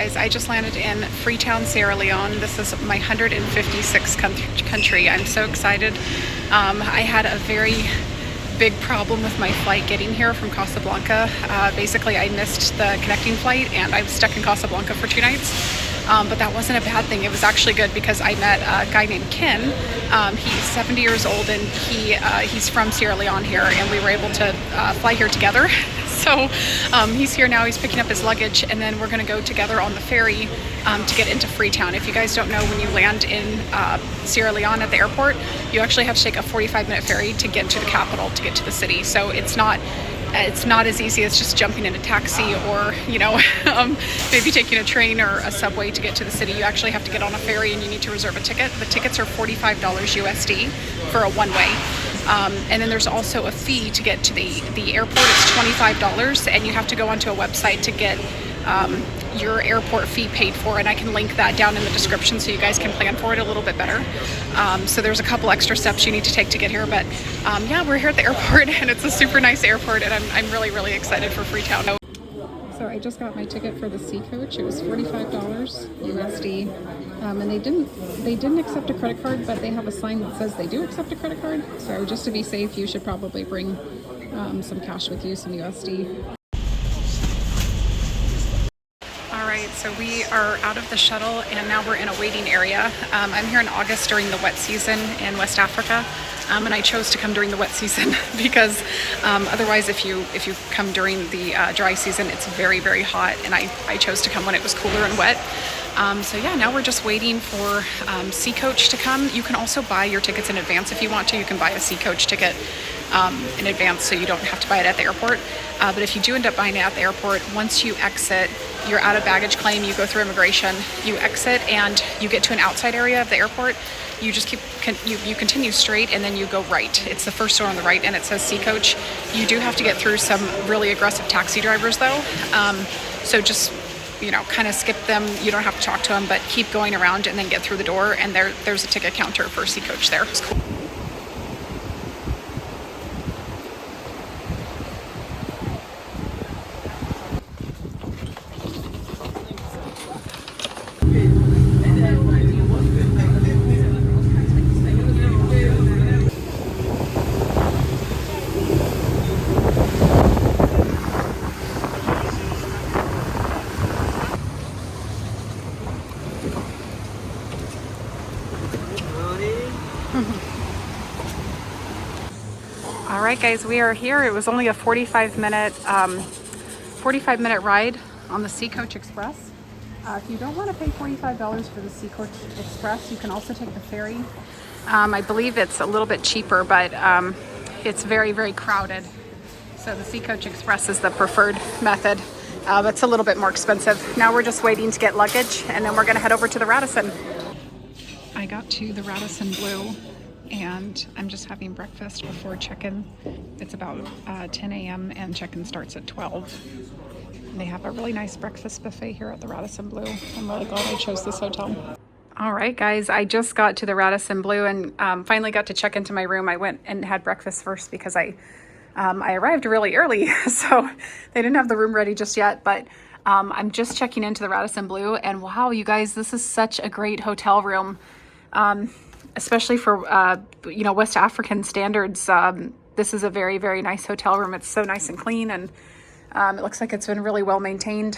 guys, I just landed in Freetown, Sierra Leone. This is my 156th country. I'm so excited. I had a very big problem with my flight getting here from Casablanca. Basically, I missed the connecting flight and I was stuck in Casablanca for 2 nights. But that wasn't a bad thing. It was actually good because I met a guy named Ken. He's 70 years old and he's from Sierra Leone here, and we were able to fly here together. So he's here now, he's picking up his luggage, and then we're gonna go together on the ferry to get into Freetown. If you guys don't know, when you land in Sierra Leone at the airport, you actually have to take a 45-minute ferry to get to the capital, to get to the city. So it's not as easy as just jumping in a taxi or, maybe taking a train or a subway to get to the city. You actually have to get on a ferry and you need to reserve a ticket. The tickets are $45 USD for a one-way. And then there's also a fee to get to the airport. It's $25, and you have to go onto a website to get your airport fee paid for, and I can link that down in the description so you guys can plan for it a little bit better. So there's a couple extra steps you need to take to get here, but yeah, we're here at the airport and it's a super nice airport, and I'm really, really excited for Freetown. So I just got my ticket for the Sea Coach. It was $45 USD, and they didn't accept a credit card, but they have a sign that says they do accept a credit card. So just to be safe, you should probably bring some cash with you, some USD. So we are out of the shuttle and now we're in a waiting area. I'm here in August during the wet season in West Africa, and I chose to come during the wet season because otherwise if you come during the dry season, it's very, very hot, and I chose to come when it was cooler and wet. So yeah, now we're just waiting for Sea Coach to come. You can also buy your tickets in advance if you want to. You can buy a Sea Coach ticket in advance, so you don't have to buy it at the airport. But if you do end up buying it at the airport, once you exit, you're out of baggage claim, you go through immigration, you exit and you get to an outside area of the airport. You just you continue straight and then you go right. It's the first door on the right and it says Sea Coach. You do have to get through some really aggressive taxi drivers though. So just, kind of skip them. You don't have to talk to them, but keep going around and then get through the door, and there's a ticket counter for Sea Coach there. It's cool. All right, guys, we are here. It was only a 45-minute ride on the Sea Coach Express. If you don't want to pay $45 for the Sea Coach Express, you can also take the ferry. I believe it's a little bit cheaper, but it's very, very crowded. So the Sea Coach Express is the preferred method. It's a little bit more expensive. Now we're just waiting to get luggage, and then we're going to head over to the Radisson. I got to the Radisson Blu, and I'm just having breakfast before check-in. It's about 10 a.m. and check-in starts at 12. And they have a really nice breakfast buffet here at the Radisson Blu. I'm really glad I chose this hotel. All right, guys, I just got to the Radisson Blu and finally got to check into my room. I went and had breakfast first because I arrived really early, so they didn't have the room ready just yet, but I'm just checking into the Radisson Blu, and wow, you guys, this is such a great hotel room. Especially for, West African standards. This is a very, very nice hotel room. It's so nice and clean, and it looks like it's been really well maintained.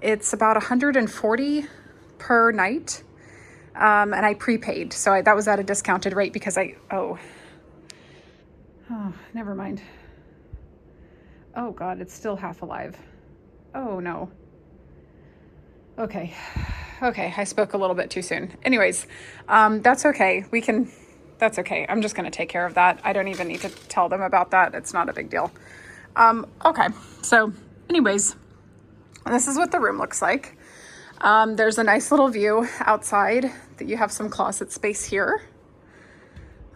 It's about $140 per night, and I prepaid. So that was at a discounted rate because oh, never mind. Oh God, it's still half alive. Oh no. Okay, I spoke a little bit too soon. Anyways, that's okay. That's okay. I'm just going to take care of that. I don't even need to tell them about that. It's not a big deal. Okay, so anyways, this is what the room looks like. There's a nice little view outside that you have some closet space here.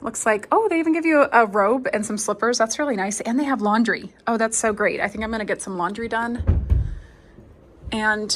Looks like, oh, they even give you a robe and some slippers. That's really nice. And they have laundry. Oh, that's so great. I think I'm going to get some laundry done. And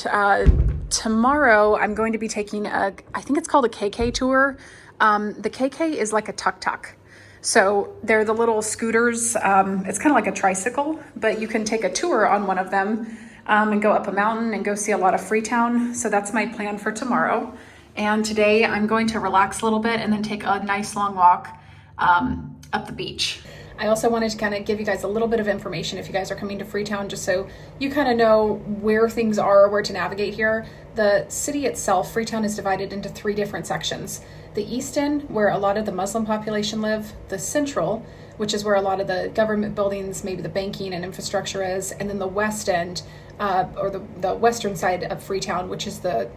tomorrow I'm going to be taking I think it's called a KK tour. The KK is like a tuk-tuk. So they're the little scooters. It's kind of like a tricycle, but you can take a tour on one of them. and go up a mountain and go see a lot of Freetown. So that's my plan for tomorrow. And today I'm going to relax a little bit and then take a nice long walk up the beach. I also wanted to kind of give you guys a little bit of information if you guys are coming to Freetown, just so you kind of know where things are, where to navigate here. The city itself, Freetown, is divided into 3 different sections. The East End, where a lot of the Muslim population live, the Central, which is where a lot of the government buildings, maybe the banking and infrastructure is, and then the West End, or the western side of Freetown, which is a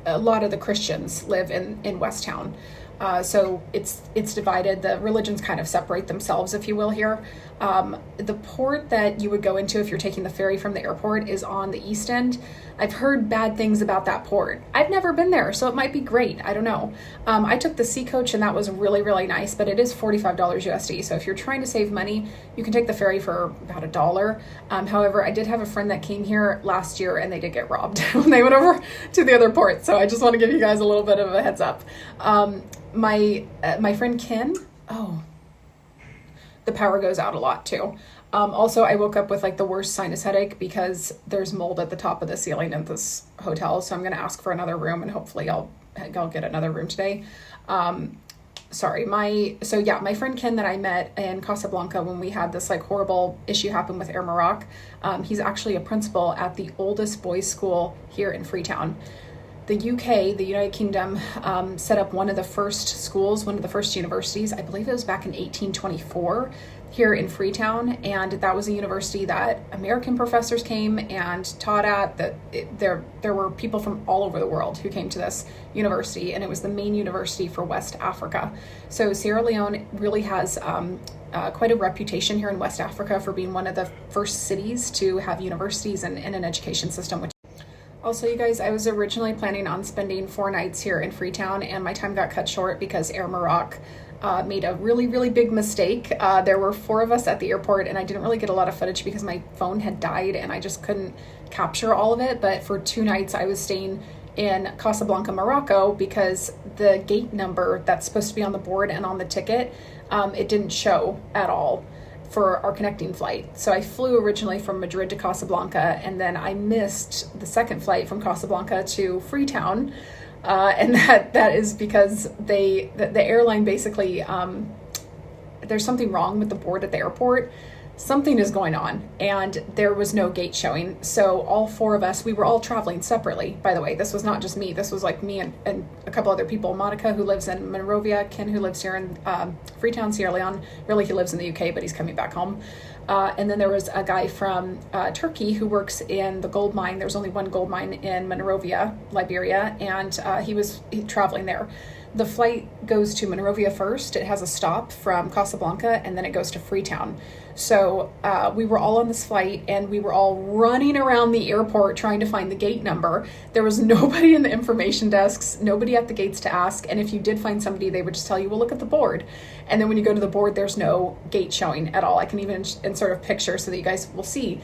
lot of the Christians live in West Town. So it's divided. The religions kind of separate themselves, if you will, here. The port that you would go into if you're taking the ferry from the airport is on the East End. I've heard bad things about that port. I've never been there, so it might be great. I don't know. I took the sea coach and that was really, really nice, but it is $45 USD. So if you're trying to save money, you can take the ferry for about $1. However, I did have a friend that came here last year and they did get robbed when they went over to the other port. So I just want to give you guys a little bit of a heads up. My friend Ken, the power goes out a lot too. Also, I woke up with like the worst sinus headache because there's mold at the top of the ceiling at this hotel. So I'm going to ask for another room and hopefully I'll get another room today. My friend Ken that I met in Casablanca when we had this like horrible issue happen with Air Morocco, he's actually a principal at the oldest boys' school here in Freetown. The UK, the United Kingdom, set up one of the first schools, one of the first universities. I believe it was back in 1824 here in Freetown. And that was a university that American professors came and taught at. There were people from all over the world who came to this university, and it was the main university for West Africa. So Sierra Leone really has quite a reputation here in West Africa for being one of the first cities to have universities and an education system. Also, you guys, I was originally planning on spending 4 nights here in Freetown, and my time got cut short because Air Morocco made a really, really big mistake. There were 4 of us at the airport, and I didn't really get a lot of footage because my phone had died and I just couldn't capture all of it. But for 2 nights, I was staying in Casablanca, Morocco, because the gate number that's supposed to be on the board and on the ticket, it didn't show at all for our connecting flight. So I flew originally from Madrid to Casablanca, and then I missed the second flight from Casablanca to Freetown. And that is because the airline basically, there's something wrong with the board at the airport. Something is going on, and there was no gate showing. So all 4 of us, we were all traveling separately, by the way. This was not just me. This was like me and a couple other people. Monica, who lives in Monrovia, Ken, who lives here in Freetown, Sierra Leone. Really, he lives in the UK, but he's coming back home. And then there was a guy from Turkey who works in the gold mine. There's only one gold mine in Monrovia, Liberia, and he was traveling there. The flight goes to Monrovia first. It has a stop from Casablanca, and then it goes to Freetown. So we were all on this flight, and we were all running around the airport trying to find the gate number. There was nobody in the information desks, nobody at the gates to ask. And if you did find somebody, they would just tell you, well, look at the board. And then when you go to the board, there's no gate showing at all. I can even insert a picture so that you guys will see.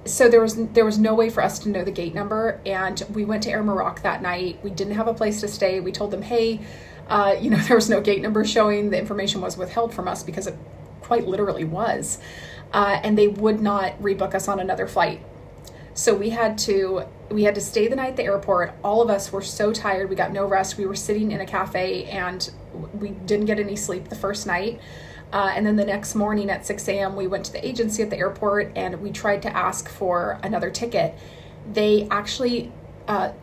So there was no way for us to know the gate number, and we went to Air Morocco that night. We didn't have a place to stay. We told them, hey, there was no gate number showing. The information was withheld from us because it quite literally was, and they would not rebook us on another flight. So we had to stay the night at the airport. All of us were so tired. We got no rest. We were sitting in a cafe, and we didn't get any sleep the first night. And then the next morning at 6 a.m., we went to the agency at the airport and we tried to ask for another ticket. They actually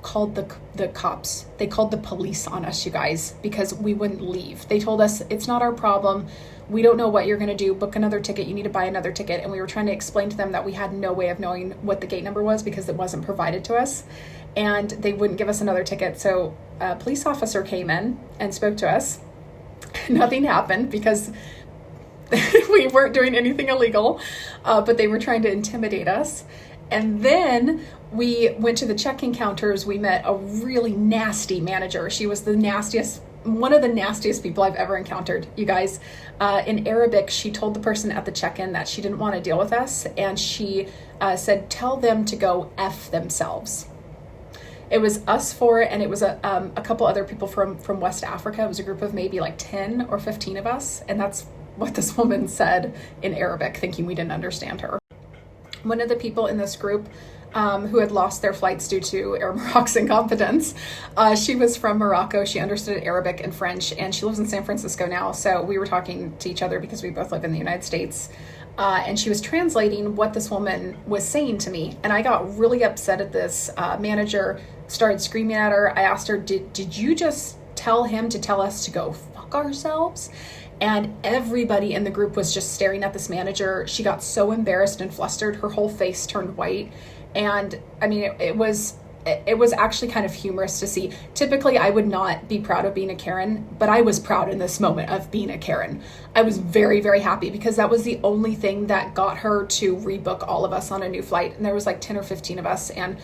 called the cops. They called the police on us, you guys, because we wouldn't leave. They told us, it's not our problem. We don't know what you're going to do. Book another ticket. You need to buy another ticket. And we were trying to explain to them that we had no way of knowing what the gate number was because it wasn't provided to us. And they wouldn't give us another ticket. So a police officer came in and spoke to us. Nothing happened because we weren't doing anything illegal, but they were trying to intimidate us. And then we went to the check-in counters. We met a really nasty manager. She was one of the nastiest people I've ever encountered, you guys. In Arabic, she told the person at the check-in that she didn't want to deal with us, and she said, tell them to go F themselves. It was us 4, and it was a couple other people from West Africa. It was a group of maybe like 10 or 15 of us, and that's what this woman said in Arabic, thinking we didn't understand her. One of the people in this group who had lost their flights due to Air Morocco's incompetence. She was from Morocco. She understood Arabic and French, and she lives in San Francisco now. So we were talking to each other because we both live in the United States. And she was translating what this woman was saying to me. And I got really upset at this. Manager started screaming at her. I asked her, did you just tell him to tell us to go fuck ourselves? And everybody in the group was just staring at this manager. She got so embarrassed and flustered. Her whole face turned white. And I mean, it was actually kind of humorous to see. Typically, I would not be proud of being a Karen, but I was proud in this moment of being a Karen. I was very, very happy because that was the only thing that got her to rebook all of us on a new flight. And there was like 10 or 15 of us. And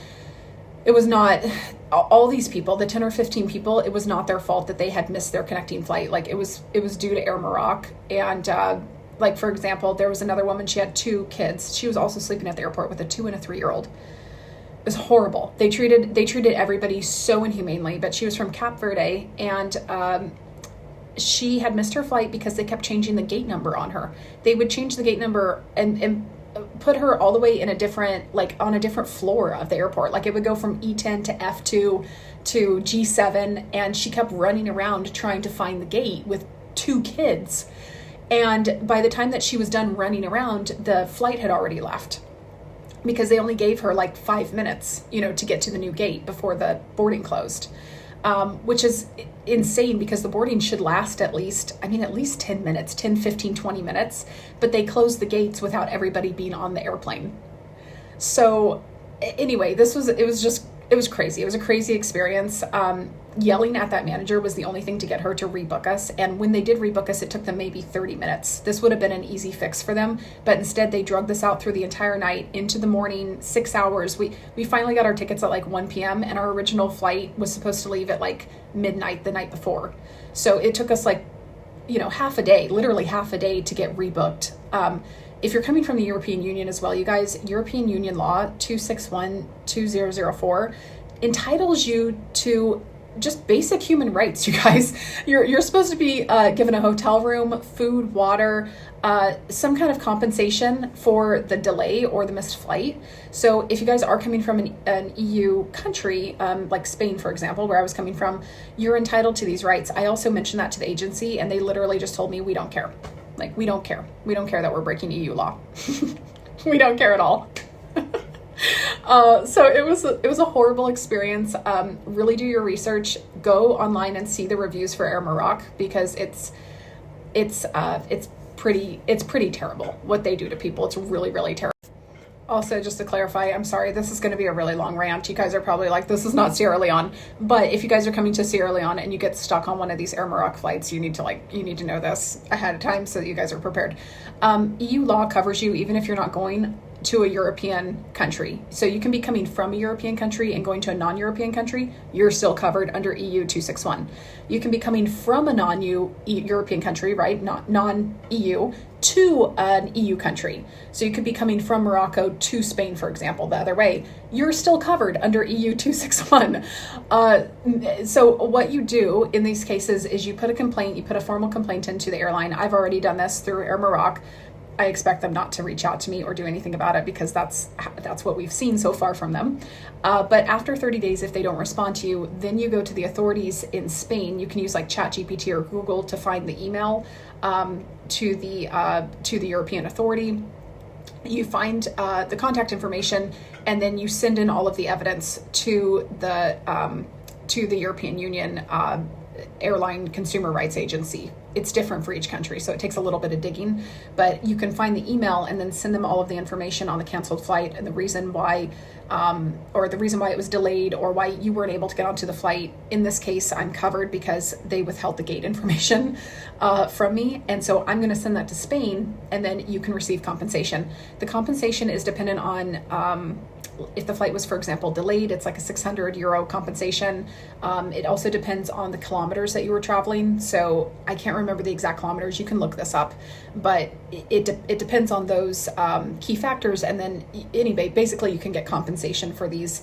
it was not all these people, the 10 or 15 people, it was not their fault that they had missed their connecting flight. Like it was due to Air Morocco. And like, for example, there was another woman, she had 2 kids. She was also sleeping at the airport with a 2 and a 3-year-old. It was horrible. They treated everybody so inhumanely, but she was from Cape Verde, and she had missed her flight because they kept changing the gate number on her. They would change the gate number and put her all the way in a different, like on a different floor of the airport. Like it would go from E10 to F2 to G7, and she kept running around trying to find the gate with 2 kids. And by the time that she was done running around, the flight had already left because they only gave her like 5 minutes, to get to the new gate before the boarding closed, which is insane because the boarding should last at least 10 minutes, 10, 15, 20 minutes, but they closed the gates without everybody being on the airplane. So anyway, it was crazy. It was a crazy experience. Yelling at that manager was the only thing to get her to rebook us. And when they did rebook us, it took them maybe 30 minutes. This would have been an easy fix for them. But instead, they drug this out through the entire night into the morning, 6 hours. We finally got our tickets at like 1 p.m. and our original flight was supposed to leave at like midnight the night before. So it took us like, half a day, literally half a day to get rebooked. If you're coming from the European Union as well, you guys, European Union law 261/2004 entitles you to just basic human rights, you guys. You're supposed to be given a hotel room, food, water, some kind of compensation for the delay or the missed flight. So if you guys are coming from an EU country, like Spain, for example, where I was coming from, you're entitled to these rights. I also mentioned that to the agency, and they literally just told me, we don't care. Like, we don't care. We don't care that we're breaking EU law. We don't care at all. So it was a horrible experience. Really do your research. Go online and see the reviews for Air Morocco because it's pretty terrible what they do to people. It's really, really terrible. Also, just to clarify, I'm sorry, this is going to be a really long rant. You guys are probably like, this is not Sierra Leone. But if you guys are coming to Sierra Leone and you get stuck on one of these Air Morocco flights, you need to know this ahead of time so that you guys are prepared. EU law covers you even if you're not going to a European country. So you can be coming from a European country and going to a non-European country, you're still covered under EU 261. You can be coming from a non-European country, right? Not non-EU to an EU country. So you could be coming from Morocco to Spain, for example, the other way. You're still covered under EU 261. So what you do in these cases is you put a formal complaint into the airline. I've already done this through Air Morocco. I expect them not to reach out to me or do anything about it because that's what we've seen so far from them. But after 30 days, if they don't respond to you, then you go to the authorities in Spain. You can use like ChatGPT or Google to find the email to the European authority. You find the contact information, and then you send in all of the evidence to the European Union Airline Consumer Rights Agency. It's different for each country, so it takes a little bit of digging, but you can find the email and then send them all of the information on the canceled flight and the reason why it was delayed or why you weren't able to get onto the flight. In this case, I'm covered because they withheld the gate information from me, and so I'm going to send that to Spain, and then you can receive compensation. The compensation is dependent on if the flight was, for example, delayed, it's like a €600 compensation. It also depends on the kilometers that you were traveling. So I can't remember the exact kilometers. You can look this up, but it depends on those key factors. And then anyway, basically you can get compensation for these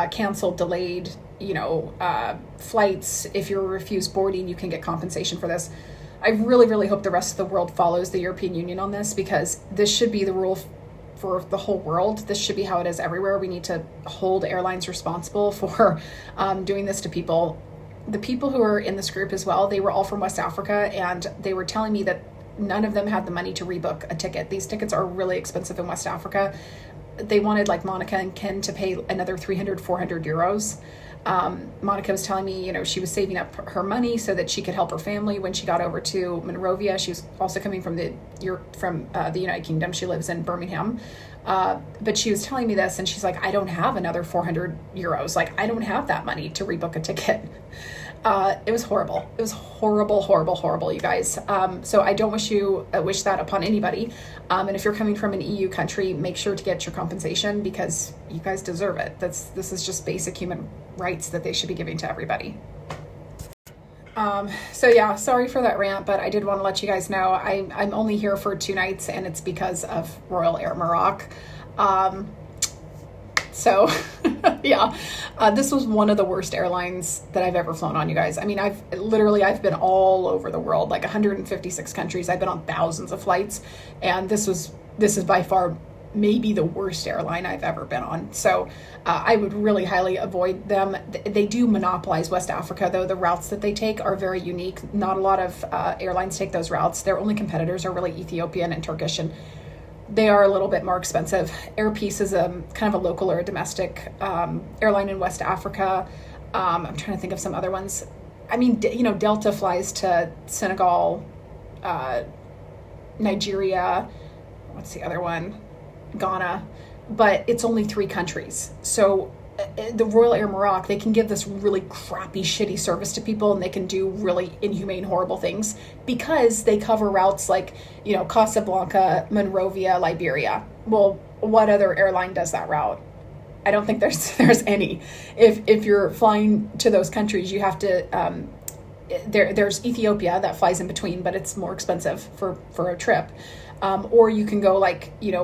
canceled, delayed, flights. If you're refused boarding, you can get compensation for this. I really, really hope the rest of the world follows the European Union on this because this should be the rule for the whole world. This should be how it is everywhere. We need to hold airlines responsible for doing this to people. The people who are in this group as well, they were all from West Africa, and they were telling me that none of them had the money to rebook a ticket. These tickets are really expensive in West Africa. They wanted, like, Monica and Ken to pay another 300, 400 euros. Monica was telling me, you know, she was saving up her money so that she could help her family when she got over to Monrovia. She was also coming from the United Kingdom. She lives in Birmingham. But she was telling me this, and she's like, I don't have another 400 euros. Like, I don't have that money to rebook a ticket. It was horrible. It was horrible, horrible, horrible, you guys. So I don't wish that upon anybody. And if you're coming from an EU country, make sure to get your compensation, because you guys deserve it. This is just basic human rights that they should be giving to everybody. So yeah, sorry for that rant, but I did want to let you guys know I'm only here for 2 nights, and it's because of Royal Air Maroc. So yeah, this was one of the worst airlines that I've ever flown on, you guys. I mean, I've been all over the world, like 156 countries. I've been on thousands of flights, and this is by far maybe the worst airline I've ever been on. So I would really highly avoid them. They do monopolize West Africa, though. The routes that they take are very unique. Not a lot of airlines take those routes. Their only competitors are really Ethiopian and Turkish, and they are a little bit more expensive. Air Peace is a kind of a local or a domestic airline in West Africa. I'm trying to think of some other ones. I mean, Delta flies to Senegal, Nigeria. What's the other one? Ghana. But it's only 3 countries. So the Royal Air Maroc, they can give this really crappy, shitty service to people, and they can do really inhumane, horrible things because they cover routes like, Casablanca, Monrovia, Liberia. Well, what other airline does that route? I don't think there's any. If you're flying to those countries, you have to, there's Ethiopia that flies in between, but it's more expensive for a trip. Or you can go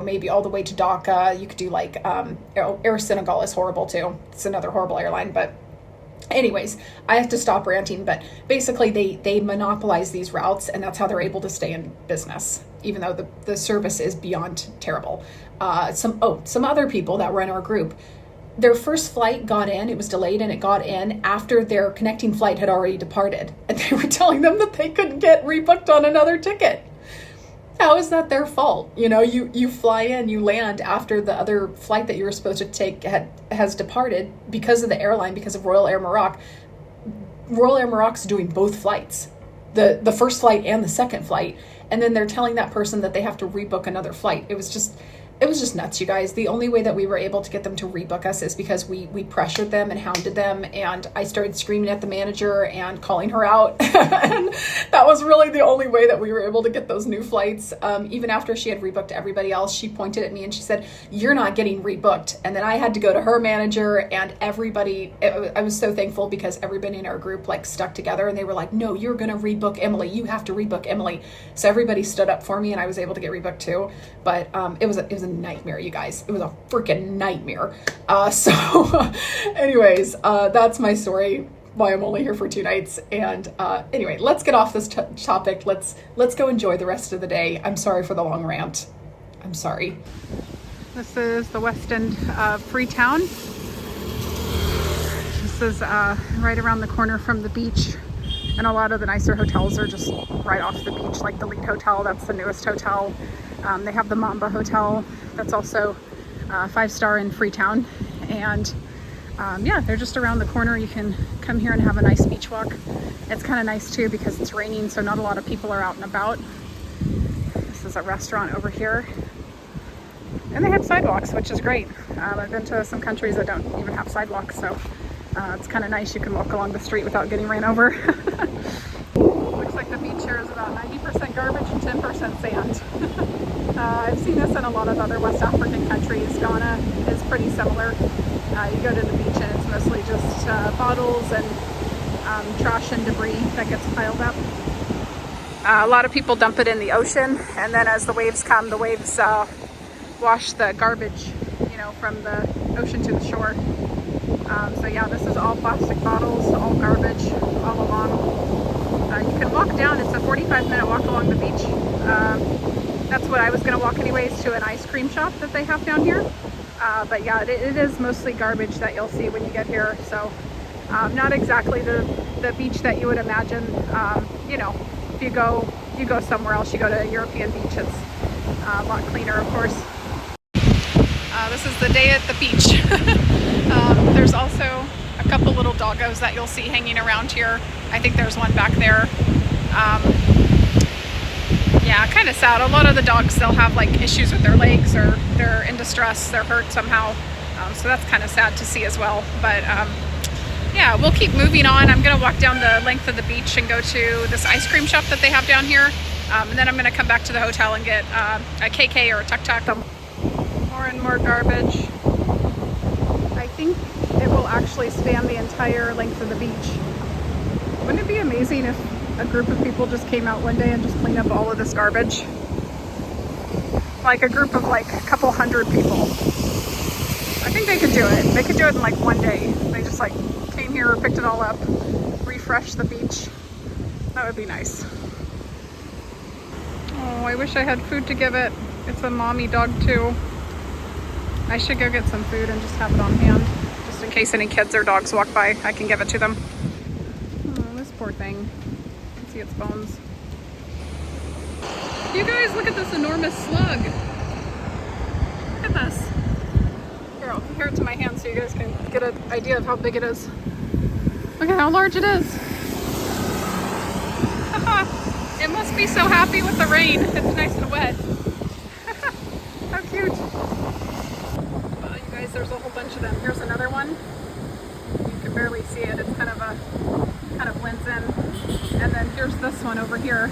maybe all the way to Dhaka. You could do Air Senegal is horrible too. It's another horrible airline. But anyways, I have to stop ranting. But basically they monopolize these routes, and that's how they're able to stay in business, even though the service is beyond terrible. Some other people that were in our group, their first flight got in, it was delayed, and it got in after their connecting flight had already departed. And they were telling them that they couldn't get rebooked on another ticket. How is that their fault? You fly in, you land after the other flight that you were supposed to take has departed because of the airline, because of Royal Air Maroc. Royal Air Maroc's doing both flights, the first flight and the second flight, and then they're telling that person that they have to rebook another flight. It was just nuts, you guys. The only way that we were able to get them to rebook us is because we pressured them and hounded them, and I started screaming at the manager and calling her out. And that was really the only way that we were able to get those new flights. Even after she had rebooked everybody else, she pointed at me and she said, "You're not getting rebooked." And then I had to go to her manager, and everybody, I was so thankful because everybody in our group stuck together, and they were like, "No, you're going to rebook Emily. You have to rebook Emily." So everybody stood up for me, and I was able to get rebooked too. But it was a nightmare, you guys. It was a freaking nightmare. So anyways, that's my story, why I'm only here for 2 nights. And anyway, let's get off this topic. Let's go enjoy the rest of the day. I'm sorry for the long rant. I'm sorry. This is the west end of Freetown. This is right around the corner from the beach, and a lot of the nicer hotels are just right off the beach, like the Lead Hotel. That's the newest hotel. They have the Mamba Hotel, that's also 5-star in Freetown. And yeah, they're just around the corner. You can come here and have a nice beach walk. It's kind of nice too because it's raining, so not a lot of people are out and about. This is a restaurant over here. And they have sidewalks, which is great. I've been to some countries that don't even have sidewalks, so it's kind of nice. You can walk along the street without getting ran over. Looks like the beach here is about 90% garbage and 10% sand. I've seen this in a lot of other West African countries. Ghana is pretty similar. You go to the beach and it's mostly just bottles and trash and debris that gets piled up. A lot of people dump it in the ocean, and then as the waves come, the waves wash the garbage, from the ocean to the shore. So yeah, this is all plastic bottles, all garbage, all along. You can walk down. It's a 45-minute walk along the beach. That's what I was gonna walk anyways, to an ice cream shop that they have down here. But yeah, it is mostly garbage that you'll see when you get here. So not exactly the beach that you would imagine. You know, if you go somewhere else, you go to a European beach, it's a lot cleaner, of course. This is the day at the beach. There's also a couple little doggos that you'll see hanging around here. I think there's one back there. Yeah, kind of sad. A lot of the dogs, they'll have like issues with their legs, or they're in distress, they're hurt somehow. So that's kind of sad to see as well. But yeah, we'll keep moving on. I'm gonna walk down the length of the beach and go to this ice cream shop that they have down here. And then I'm gonna come back to the hotel and get a KK or a tuk tuk. More and more garbage. I think it will actually span the entire length of the beach. Wouldn't it be amazing if a group of people just came out one day and just cleaned up all of this garbage? Like a group of like a couple hundred people. I think they could do it. They could do it in like one day. They just like came here, picked it all up, refreshed the beach. That would be nice. Oh, I wish I had food to give it. It's a mommy dog too. I should go get some food and just have it on hand, just in case any kids or dogs walk by. I can give it to them. Oh, this poor thing. You can see its bones. You guys, look at this enormous slug. Look at this. Here, I'll compare it to my hand so you guys can get an idea of how big it is. Look at how large it is. It must be so happy with the rain. It's nice and wet. How cute. There's a whole bunch of them. Here's another one. You can barely see it. It's kind of blends in. And then here's this one over here.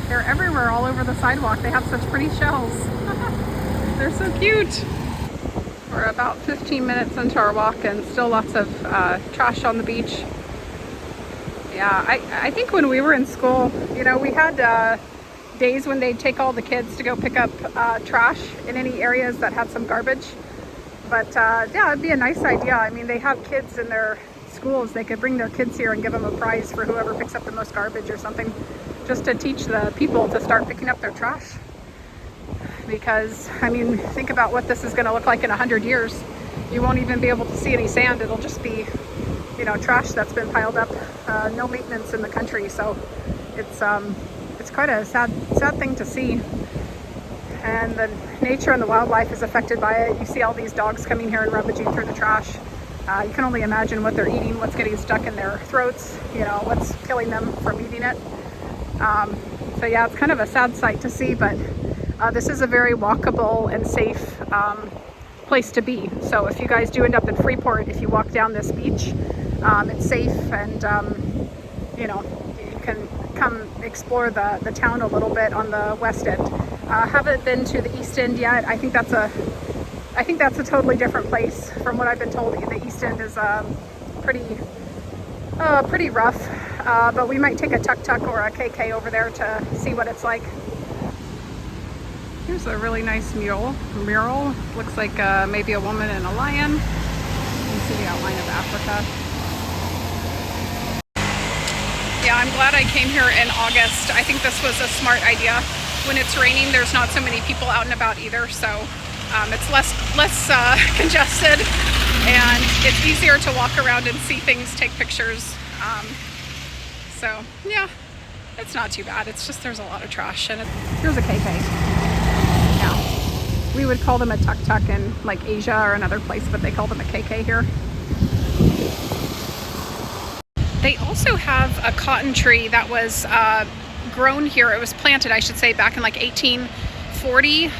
They're everywhere, all over the sidewalk. They have such pretty shells. They're so cute. We're about 15 minutes into our walk and still lots of trash on the beach. Yeah, I think when we were in school, you know, we had days when they'd take all the kids to go pick up trash in any areas that had some garbage. But yeah, it'd be a nice idea. I mean, they have kids in their schools. They could bring their kids here and give them a prize for whoever picks up the most garbage or something, just to teach the people to start picking up their trash. Because, I mean, think about what this is going to look like in 100 years. You won't even be able to see any sand. It'll just be, you know, trash that's been piled up. No maintenance in the country. So it's quite a sad thing to see. And the nature and the wildlife is affected by it. You see all these dogs coming here and rummaging through the trash. You can only imagine what they're eating, what's getting stuck in their throats, you know, what's killing them from eating it. So yeah, it's kind of a sad sight to see, but this is a very walkable and safe place to be. So if you guys do end up in Freeport, if you walk down this beach, it's safe, and you know, you can come explore the town a little bit on the west end. Haven't been to the east end yet. I think that's a totally different place from what I've been told. The east end is pretty rough, but we might take a tuk-tuk or a KK over there to see what it's like. Here's a really nice mural. Looks like maybe a woman and a lion. You can see the outline of Africa. Yeah, I'm glad I came here in August. I think this was a smart idea. When it's raining, there's not so many people out and about either, so it's less congested, and it's easier to walk around and see things, take pictures. So yeah, it's not too bad. It's just there's a lot of trash, and here's a KK. Yeah, we would call them a tuk-tuk in like Asia or another place, but they call them a KK here. They also have a cotton tree that was grown here. It was planted, I should say, back in like 1840.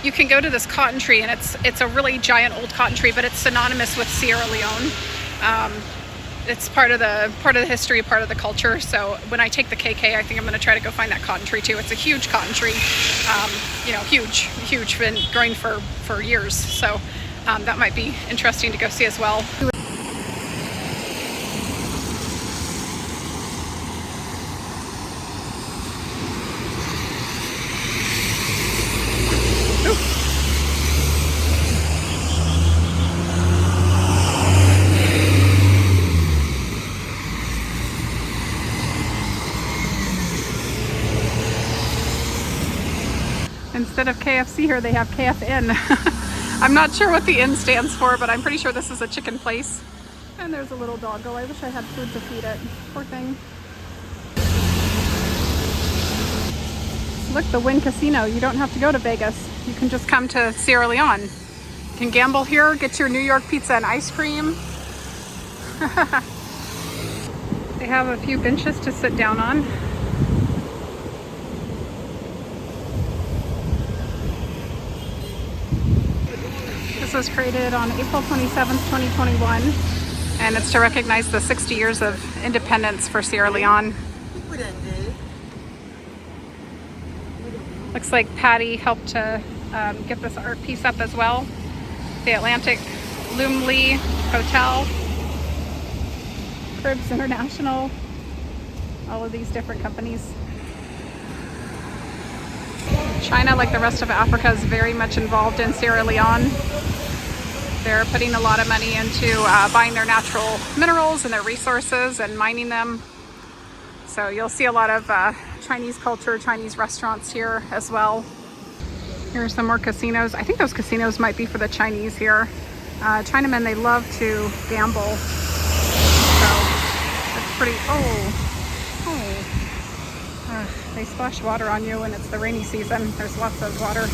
You can go to this cotton tree, and it's a really giant old cotton tree, but it's synonymous with Sierra Leone. It's part of the history, part of the culture. So when I take the KK, I think I'm going to try to go find that cotton tree too. It's a huge cotton tree, you know, huge, been growing for years. So that might be interesting to go see as well. Instead of KFC here, they have KFN. I'm not sure what the N stands for, but I'm pretty sure this is a chicken place. And there's a little doggo. I wish I had food to feed it. Poor thing. Look, the Wynn Casino. You don't have to go to Vegas. You can just come to Sierra Leone. You can gamble here, get your New York pizza and ice cream. They have a few benches to sit down on. This was created on April 27th, 2021, and it's to recognize the 60 years of independence for Sierra Leone. Looks like Patty helped to get this art piece up as well. The Atlantic Lumley Hotel, Cribs International, all of these different companies. China, like the rest of Africa, is very much involved in Sierra Leone. They're putting a lot of money into buying their natural minerals and their resources and mining them. So you'll see a lot of Chinese culture, Chinese restaurants here as well. Here are some more casinos. I think those casinos might be for the Chinese here. Chinamen, they love to gamble. So that's pretty, they splash water on you when it's the rainy season. There's lots of water.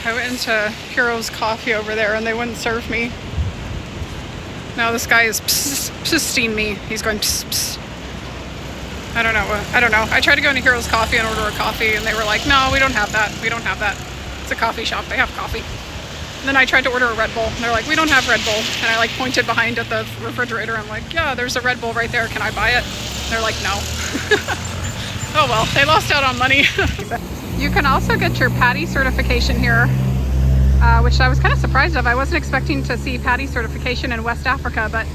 I went into Heroes Coffee over there and they wouldn't serve me. Now this guy is pissing me. He's going pss, pss. I don't know. I tried to go into Heroes Coffee and order a coffee and they were like, no, we don't have that. We don't have that. It's a coffee shop. They have coffee. And then I tried to order a Red Bull and they're like, we don't have Red Bull. And I like pointed behind at the refrigerator. I'm like, yeah, there's a Red Bull right there. Can I buy it? And they're like, no. Oh well, they lost out on money. You can also get your PADI certification here, which I was kind of surprised of. I wasn't expecting to see PADI certification in West Africa, but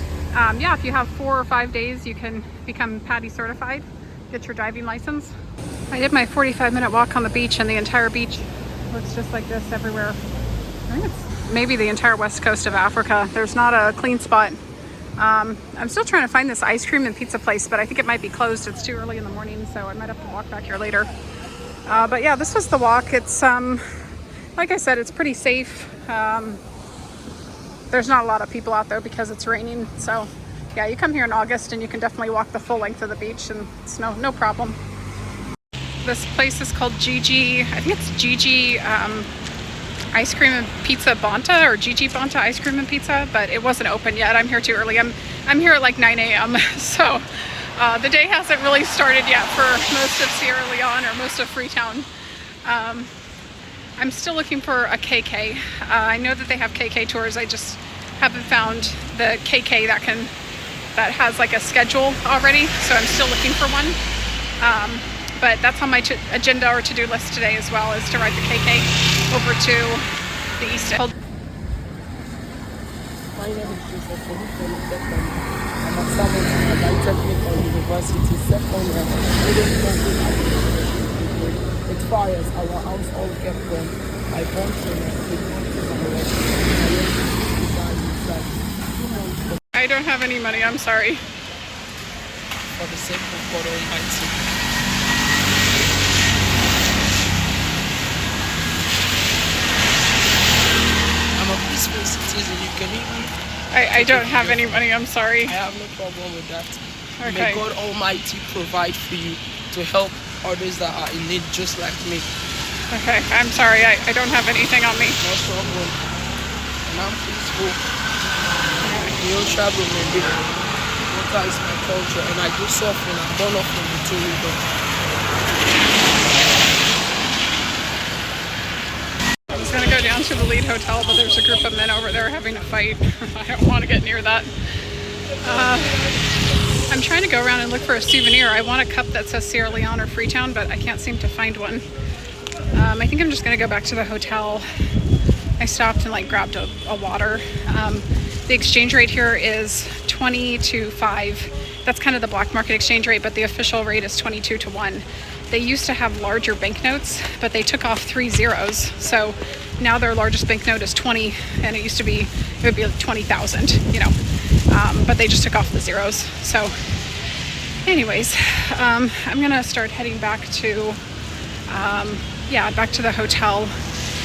yeah, if you have 4 or 5 days, you can become PADI certified, get your driving license. I did my 45-minute walk on the beach, and the entire beach looks just like this everywhere. I think it's maybe the entire west coast of Africa. There's not a clean spot. I'm still trying to find this ice cream and pizza place, but I think it might be closed. It's too early in the morning, so I might have to walk back here later. But yeah, this was the walk. It's, like I said, it's pretty safe. There's not a lot of people out there because it's raining. So yeah, you come here in August and you can definitely walk the full length of the beach and it's no problem. This place is called Gigi. I think it's Gigi Ice Cream and Pizza Banta, or Gigi Banta Ice Cream and Pizza, but it wasn't open yet. I'm here too early. I'm here at like 9 a.m. So the day hasn't really started yet for most of Sierra Leone or most of Freetown. I'm still looking for a KK. I know that they have KK tours. I just haven't found the KK that has like a schedule already. So I'm still looking for one. But that's on my agenda or to-do list today as well, is to ride the KK over to the east. My name is Jeffery Driver. I'm a student at Technical University, second year. It fires our house all kept on. I want to I don't have any money, I'm sorry. For the sake of God Almighty. I'm a peaceful citizen, you can hear me? I don't have any money, I'm sorry. I have no problem with that. Okay. May God Almighty provide for you to help others that are in need just like me. Okay, I'm sorry, I don't have anything on me. No problem. And I'm peaceful. No trouble, maybe. Water is my culture, and I do suffering. I'm born off from the two rivers. I was gonna go down to the lead hotel, but there's a group of men over there having a fight. I don't want to get near that. I'm trying to go around and look for a souvenir. I want a cup that says Sierra Leone or Freetown, but I can't seem to find one. I think I'm just gonna go back to the hotel. I stopped and like grabbed a water. The exchange rate here is 20 to 5. That's kind of the black market exchange rate, but the official rate is 22 to 1. They used to have larger banknotes, but they took off 3 zeros. So now their largest banknote is 20, and it would be like 20,000, you know. But they just took off the zeros. So Anyways, I'm gonna start heading back to, back to the hotel.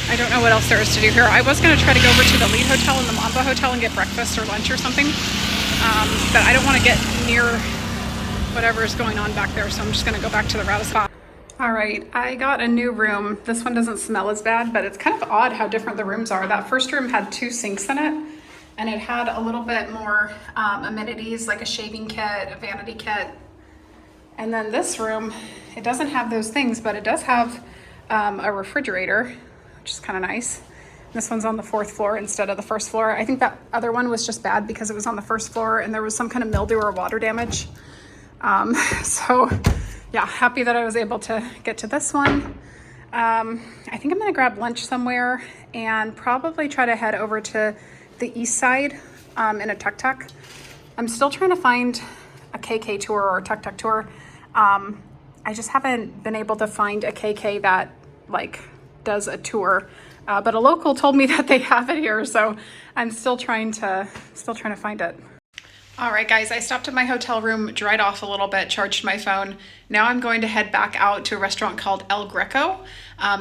I don't know what else there is to do here. I was gonna try to go over to the Lee Hotel and the Mamba Hotel and get breakfast or lunch or something, but I don't want to get near whatever is going on back there, so I'm just gonna go back to the Rata spot. All right, I got a new room. This one doesn't smell as bad, but it's kind of odd how different the rooms are. That first room had 2 sinks in it, and it had a little bit more amenities, like a shaving kit, a vanity kit. And then this room, it doesn't have those things, but it does have a refrigerator, which is kind of nice. This one's on the 4th floor instead of the 1st floor. I think that other one was just bad because it was on the 1st floor and there was some kind of mildew or water damage. So yeah, happy that I was able to get to this one. I think I'm gonna grab lunch somewhere and probably try to head over to the east side in a tuk-tuk. I'm still trying to find a KK tour or a tuk-tuk tour. I just haven't been able to find a KK that like does a tour, but a local told me that they have it here, so I'm still trying to find it. All right, guys, I stopped at my hotel room, dried off a little bit, charged my phone. Now I'm going to head back out to a restaurant called El Greco.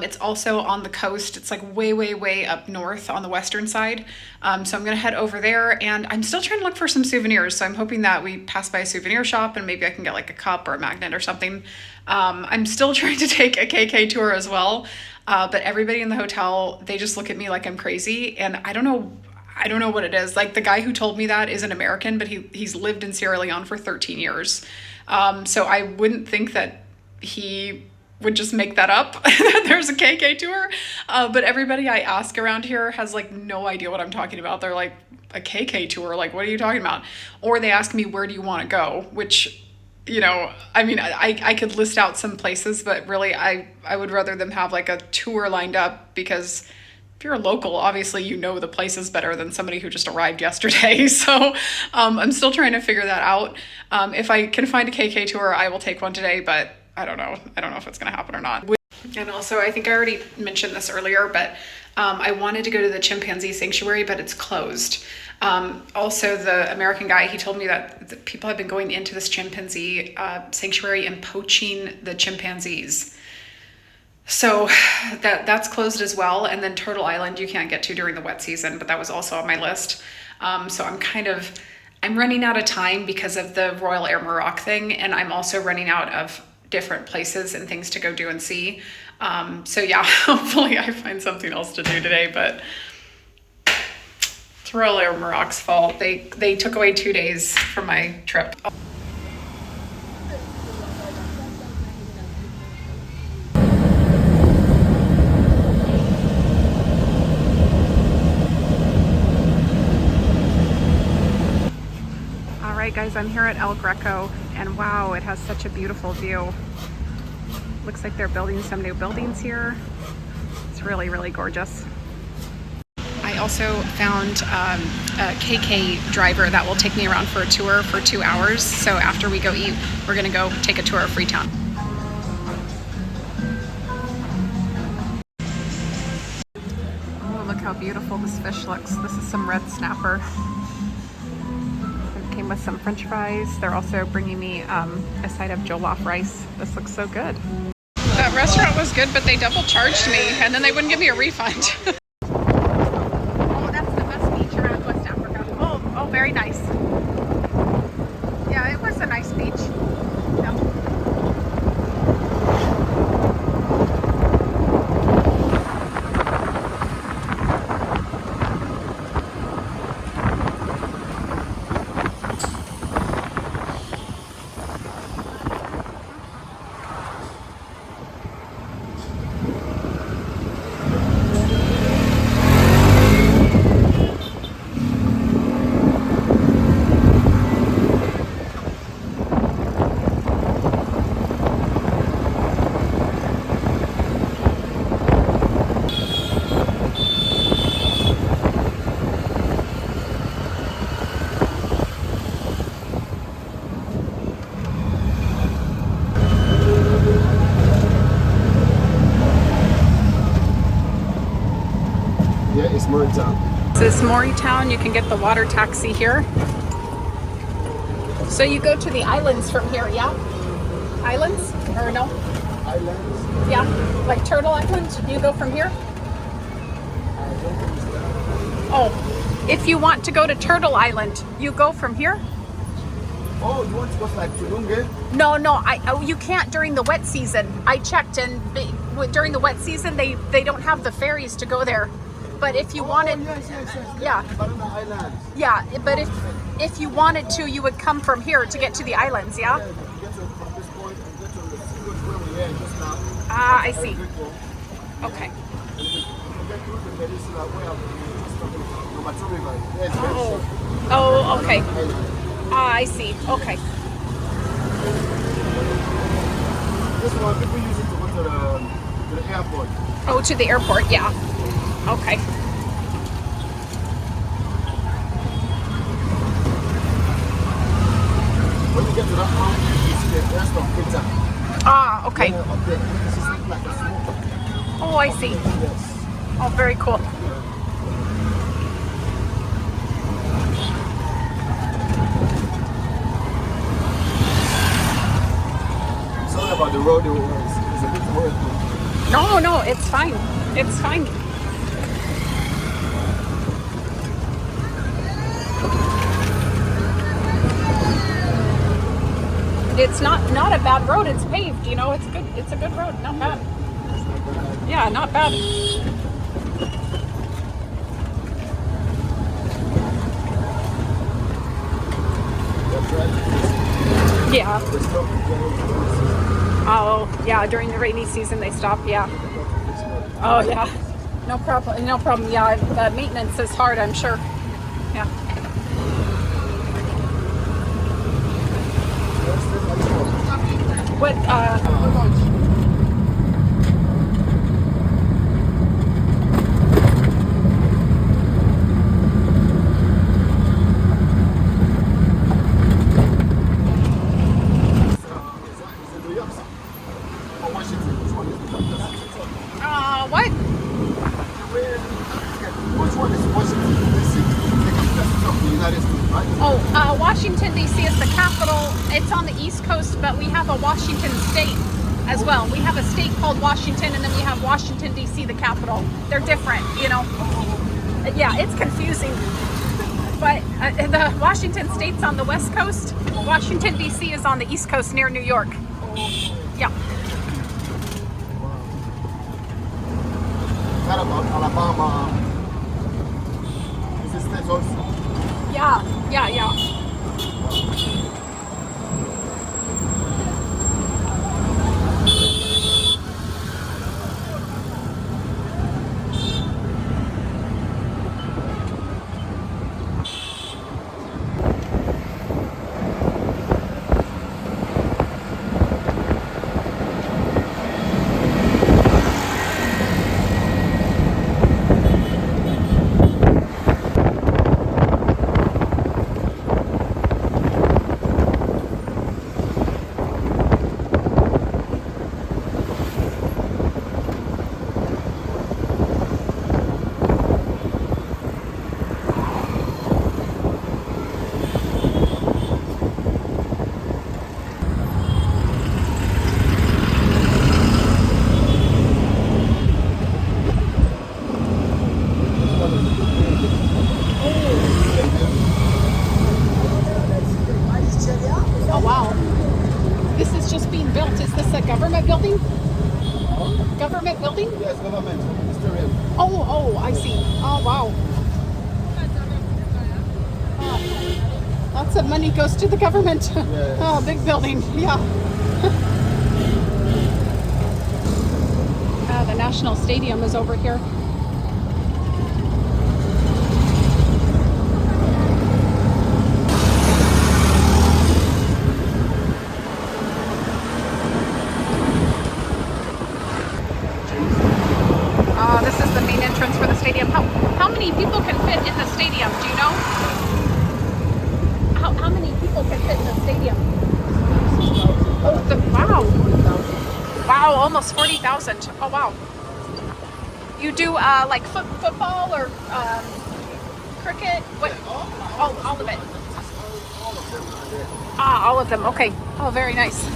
It's also on the coast. It's like way, way, way up north on the western side. So I'm gonna head over there, and I'm still trying to look for some souvenirs. So I'm hoping that we pass by a souvenir shop and maybe I can get like a cup or a magnet or something. I'm still trying to take a KK tour as well. But everybody in the hotel, they just look at me like I'm crazy, and I don't know what it is. Like the guy who told me that is an American, but he's lived in Sierra Leone for 13 years. So I wouldn't think that he would just make that up, that there's a KK tour. But everybody I ask around here has like no idea what I'm talking about. They're like, a KK tour? Like, what are you talking about? Or they ask me, where do you want to go? Which, you know, I mean, I could list out some places, but really I would rather them have like a tour lined up, because if you're a local, obviously you know the places better than somebody who just arrived yesterday. So I'm still trying to figure that out. If I can find a KK tour, I will take one today, but I don't know if it's gonna happen or not. And also, I think I already mentioned this earlier, but I wanted to go to the chimpanzee sanctuary, but it's closed. Also, the American guy, he told me that the people have been going into this chimpanzee sanctuary and poaching the chimpanzees. So that's closed as well. And then Turtle Island you can't get to during the wet season, but that was also on my list. So I'm running out of time because of the Royal Air Maroc thing, and I'm also running out of different places and things to go do and see. So yeah, hopefully I find something else to do today, but it's Royal Air Maroc's fault. They took away 2 days from my trip. Alright guys, I'm here at El Greco, and wow, it has such a beautiful view. Looks like they're building some new buildings here. It's really, really gorgeous. I also found a KK driver that will take me around for a tour for 2 hours. So after we go eat, we're gonna go take a tour of Freetown. Oh, look how beautiful this fish looks. This is some red snapper. It came with some French fries. They're also bringing me a side of jollof rice. This looks so good. That restaurant was good, but they double charged me, and then they wouldn't give me a refund. Oh, that's the best beach around West Africa. Oh, very nice. Yeah, it was a nice beach. Yeah. It's Murraytown. This is Maurytown. You can get the water taxi here. So you go to the islands from here, yeah? Islands? Or no? Islands. Yeah. Like Turtle Island? You go from here? Oh, if you want to go to Turtle Island, you go from here? Oh, you want to go like Tulunge? No, you can't during the wet season. I checked, and during the wet season, they don't have the ferries to go there. But if you wanted, Yes. yeah, Banana Island. yeah. But if you wanted to, you would come from here to get to the islands. Yeah. Yeah, you get to from this point and get to the good where we are just now. Ah, I see. Okay. You get through the peninsula where just from the Matu River. Yes, Oh, okay. Ah, I see. Okay. This one, people use it to go to the airport. Oh, to the airport. Yeah. Okay. When you get to that mountain, you see the rest of Freetown. Ah, okay. Yeah, up there. This is like a smoke. Oh, I see. Yes. Oh, very cool. Sorry about the road. It's a bit horrible. No, it's fine. It's fine. It's not a bad road. It's paved. You know, it's good. It's a good road. Not bad. Yeah, not bad. That's right. Yeah. They stop Oh, yeah. During the rainy season, they stop. Yeah. Oh, yeah. No problem. No problem. Yeah. The maintenance is hard, I'm sure. Yeah. What? What? Which one is Washington, D.C.? The capital of the United States, right? Oh, Washington, D.C. is the capital. It's on the East Coast, but we have a Washington state as well. We have a state called Washington, and then we have Washington, D.C., the capital. They're different, you know. Yeah, it's confusing. But the Washington state's on the West Coast. Washington, D.C. is on the East Coast near New York. Yeah. What about Alabama? Is it state also? Yeah. Oh, wow. This is just being built. Is this a government building? Government building? Yes, government. Ministerial. Oh, I see. Oh, wow. Lots of money goes to the government. Yes. Oh, big building. Yeah. The National Stadium is over here. This is the main entrance for the stadium. How many people can fit in the stadium? Do you know? How many people can fit in the stadium? Oh, wow. Wow, almost 40,000. Oh, wow. You do like football or cricket? What? All of it. Ah, all of them. Okay. Oh, very nice.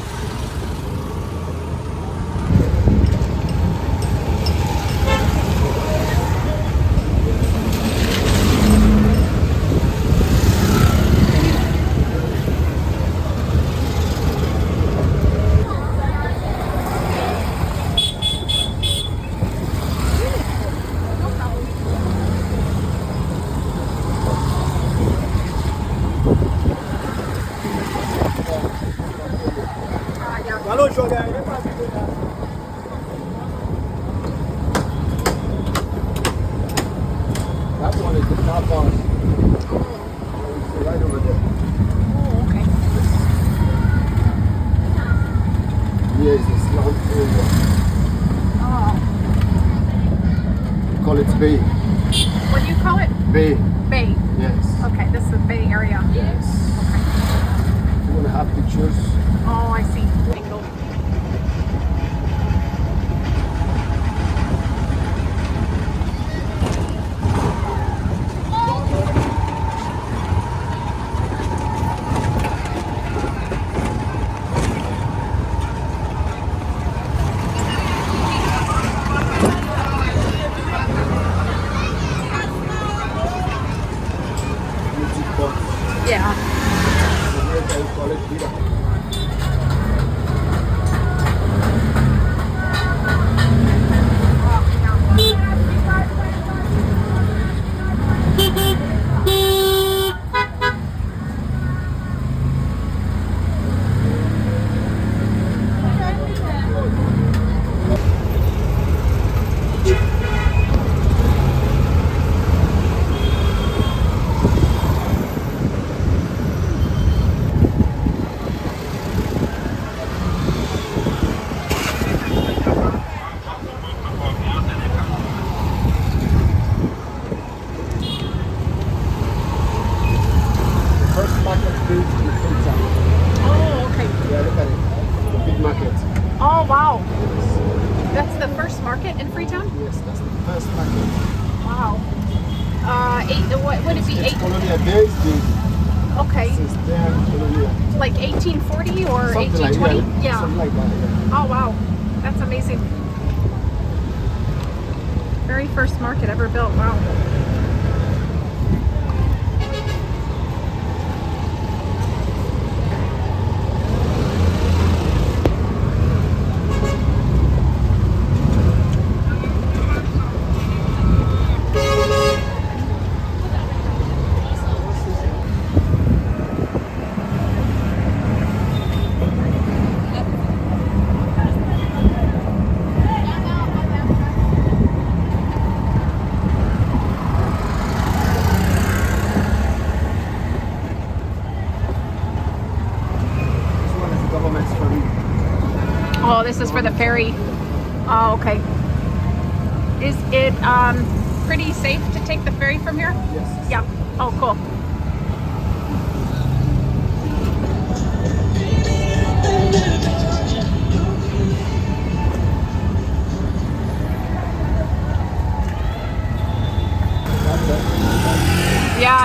Alô, jogar. That one is the car boss. Right over there. Oh, okay. Yes, it's long area. Oh. Call it Bay. What do you call it? Bay. Bay. Yes. Okay, this is the Bay Area. Yes. Okay. You want to have pictures? Oh, I see. Angle. YouTube box. Yeah. America, you call it Vida. First market built in Freetown. Oh, okay. Yeah, look at it. The big market. Oh, wow. That's the first market in Freetown? Yes, that's the first market. Wow. What would it be? It's colonial days, Okay. since then, colonial. Like 1840 or Something like 1820? that. Yeah. Something like that, yeah. Oh, wow. That's amazing. Very first market ever built. Wow. This one is the government's ferry. Oh, this is for the ferry. Oh, okay. Is it pretty safe to take the ferry from here? Yes. Yeah. Oh, cool.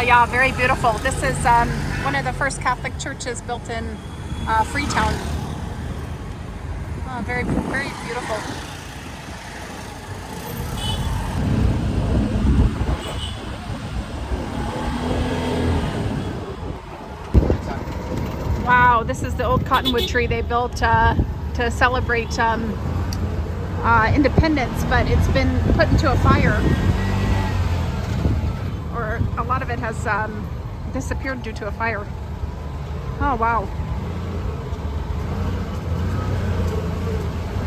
Yeah, very beautiful. This is one of the first Catholic churches built in Freetown. Oh, very, very beautiful. Wow, this is the old cottonwood tree they built to celebrate independence, but it's been put into a fire. Or a lot of it has disappeared due to a fire. Oh, wow.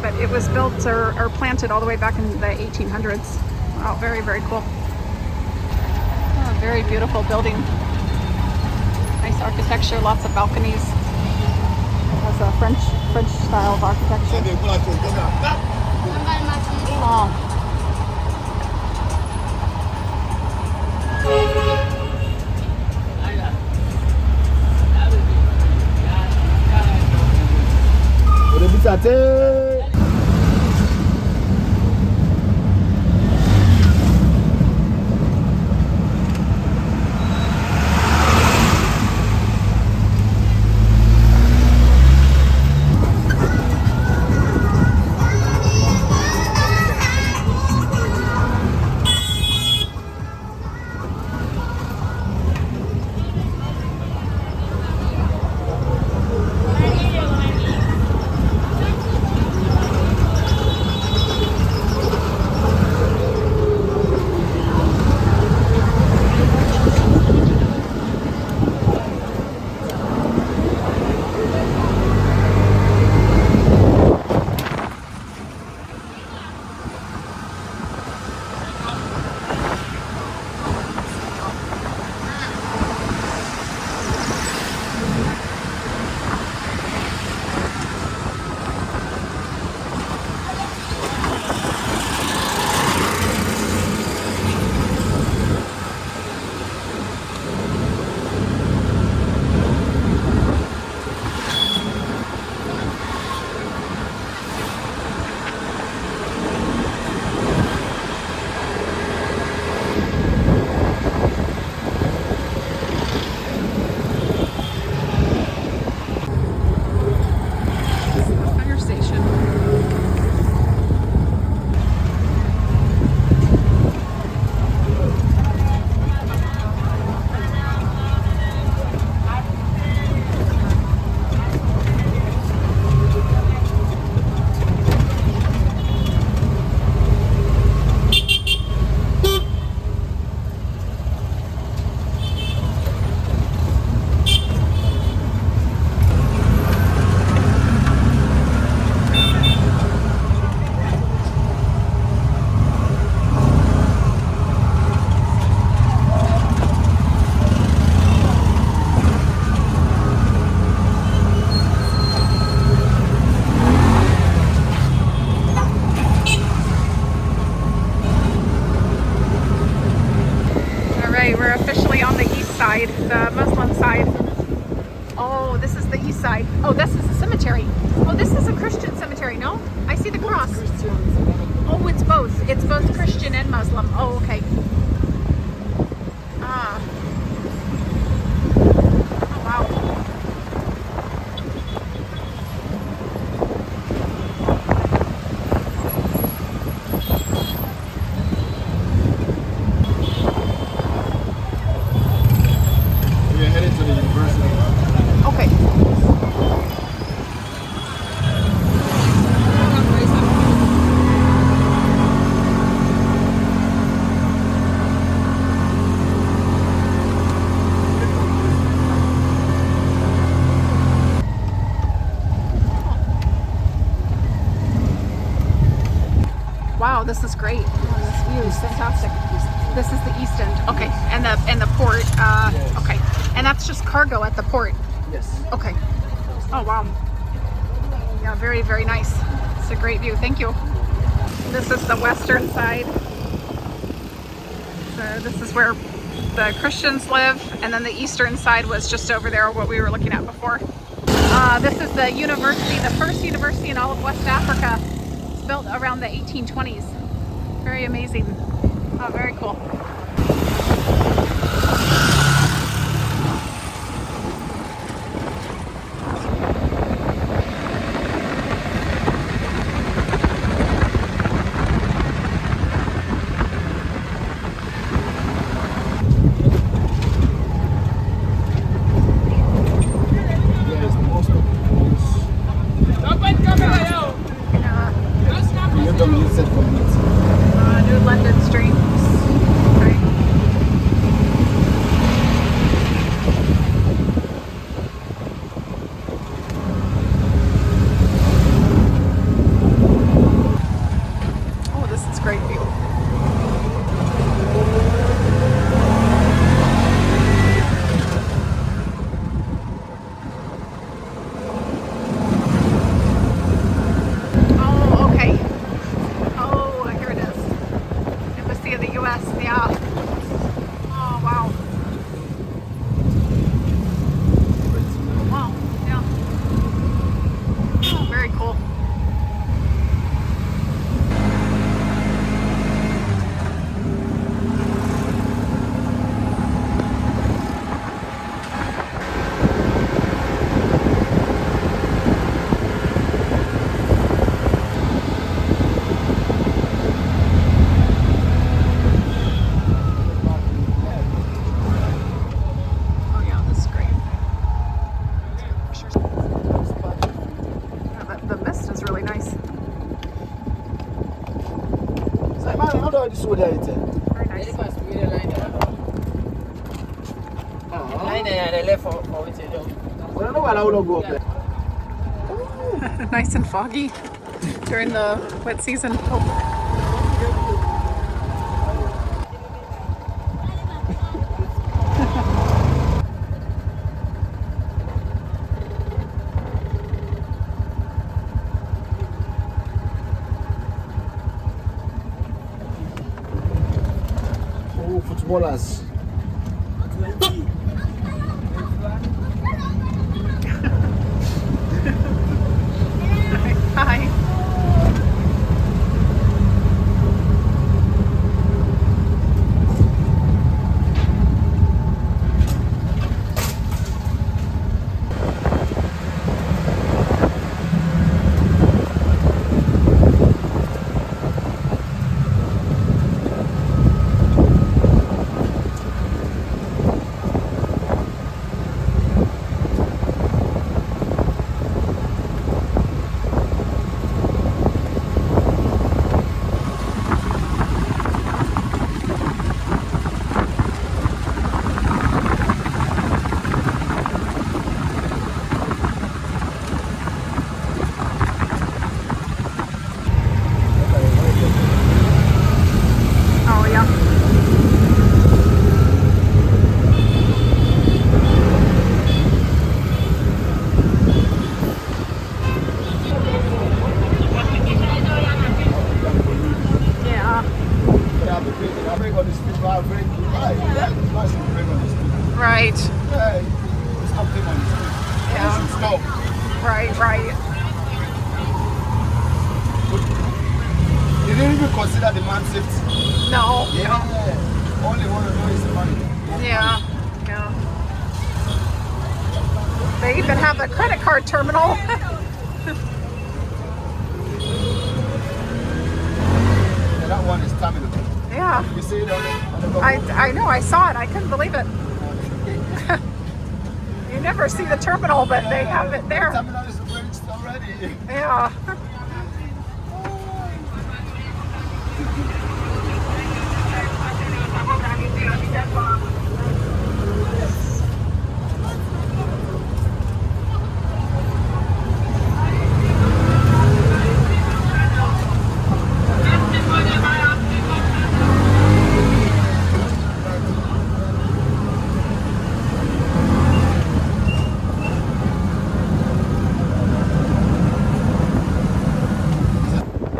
But it was built or planted all the way back in the 1800s. Wow, very, very cool. Oh, very beautiful building. Nice architecture, lots of balconies. It has a French style of architecture. Oh. I see the cross. Christians, a lot of Oh, it's both. It's both Christian and Muslim. Oh, okay. Ah. Oh, wow. we're headed to the university. Okay. Wow, this is great. Oh, this view is fantastic. This is the east end. Okay, and the port. Yes. Okay, and that's just cargo at the port. Yes. Okay. Oh wow. Yeah, very very nice. It's a great view. Thank you. This is the western side. So this is where the Christians live, and then the eastern side was just over there, what we were looking at before. This is the university, the first university in all of West Africa. It's built around the 1820s. Very amazing. Oh, very cool. Yeah, it's the most of Yeah. the UW set complete. New London Street. Right. Oh, this is great view. Oh, okay. Oh, here it is. Embassy of the U.S. Yeah. Oh, wow. Wow. Yeah. Oh, very cool. Oh, yeah, this is great. Yeah, the mist is really nice. So, man, how do I do so there? Very nice. I don't know why I would go up there. Nice and foggy during the wet season. Oh. Oh, footballers. Hi. even consider the man safety. No. Yeah. All they want to know is money. Yeah. Yeah. They even have a credit card terminal. Yeah, that one is terminal. Yeah. You see it on the I know. I saw it. I couldn't believe it. You never see the terminal, but they have it there. terminal is reached already. Yeah.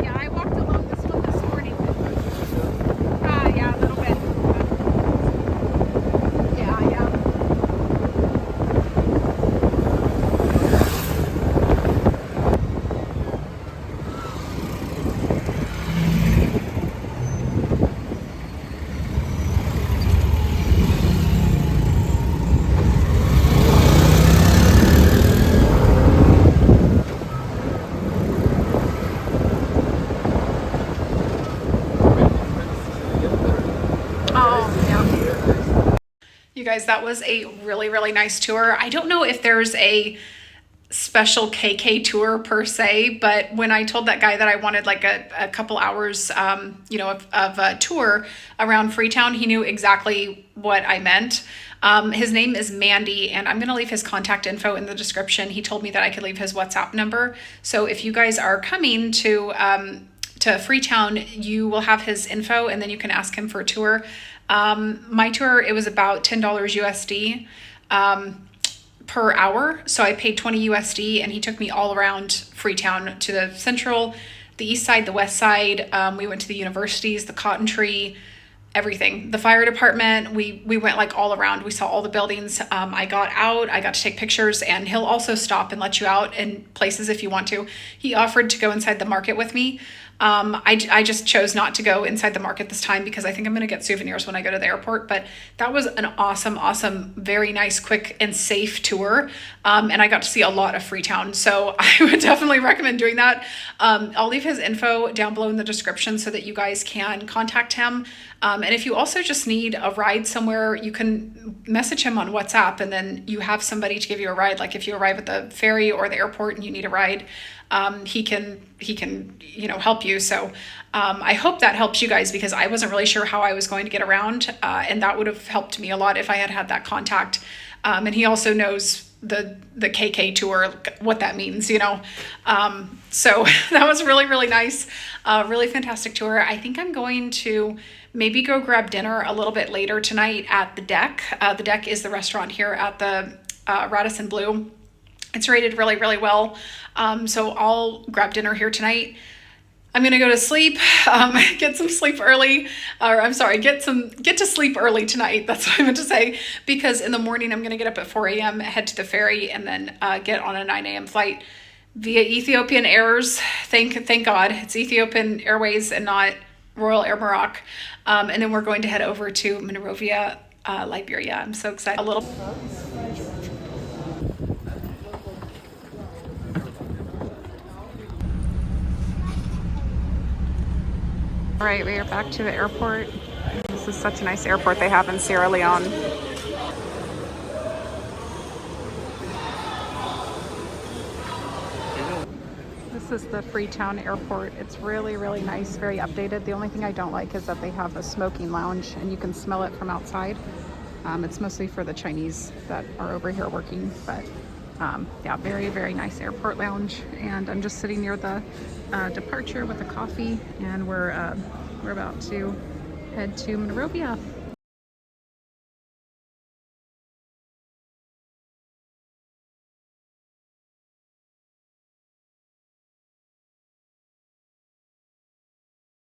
Yeah, I walked along this one this morning. Yeah, a little bit. Yeah, yeah. Oh, yeah. You guys, that was a really, really nice tour. I don't know if there's a special KK tour per se, but when I told that guy that I wanted like a couple hours, of a tour around Freetown, he knew exactly what I meant. His name is Mandy, and I'm going to leave his contact info in the description. He told me that I could leave his WhatsApp number. So if you guys are coming to Freetown, you will have his info, and then you can ask him for a tour. My tour, it was about $10 USD per hour. So I paid 20 USD, and he took me all around Freetown to the central, the east side, the west side. We went to the universities, the cotton tree, everything. The fire department, we went like all around. We saw all the buildings. I got out, I got to take pictures, and he'll also stop and let you out in places if you want to. He offered to go inside the market with me. I just chose not to go inside the market this time because I think I'm going to get souvenirs when I go to the airport. But that was an awesome, very nice, quick and safe tour. And I got to see a lot of Freetown. So I would definitely recommend doing that. I'll leave his info down below in the description so that you guys can contact him. And if you also just need a ride somewhere, you can message him on WhatsApp, and then you have somebody to give you a ride. Like if you arrive at the ferry or the airport and you need a ride, he can help you. So I hope that helps you guys, because I wasn't really sure how I was going to get around, and that would have helped me a lot if I had had that contact. And he also knows the KK tour, what that means, so that was really, really nice. Really fantastic tour. I think I'm going to maybe go grab dinner a little bit later tonight at the Deck. The Deck is the restaurant here at the Radisson Blu. It's rated really, really well. So I'll grab dinner here tonight. I'm going to go to sleep, get some sleep early, or I'm sorry, get to sleep early tonight. That's what I meant to say, because in the morning I'm going to get up at 4 a.m., head to the ferry, and then get on a 9 a.m. flight via Ethiopian Airs. Thank God it's Ethiopian Airways and not Royal Air Maroc. And then we're going to head over to Monrovia, Liberia. I'm so excited. All right, we are back to the airport. This is such a nice airport they have in Sierra Leone. This is the Freetown airport. It's really, really nice, very updated. The only thing I don't like is that they have a smoking lounge and you can smell it from outside. It's mostly for the Chinese that are over here working, but yeah, very, very nice airport lounge. And I'm just sitting near the departure with a coffee, and we're about to head to Monrovia.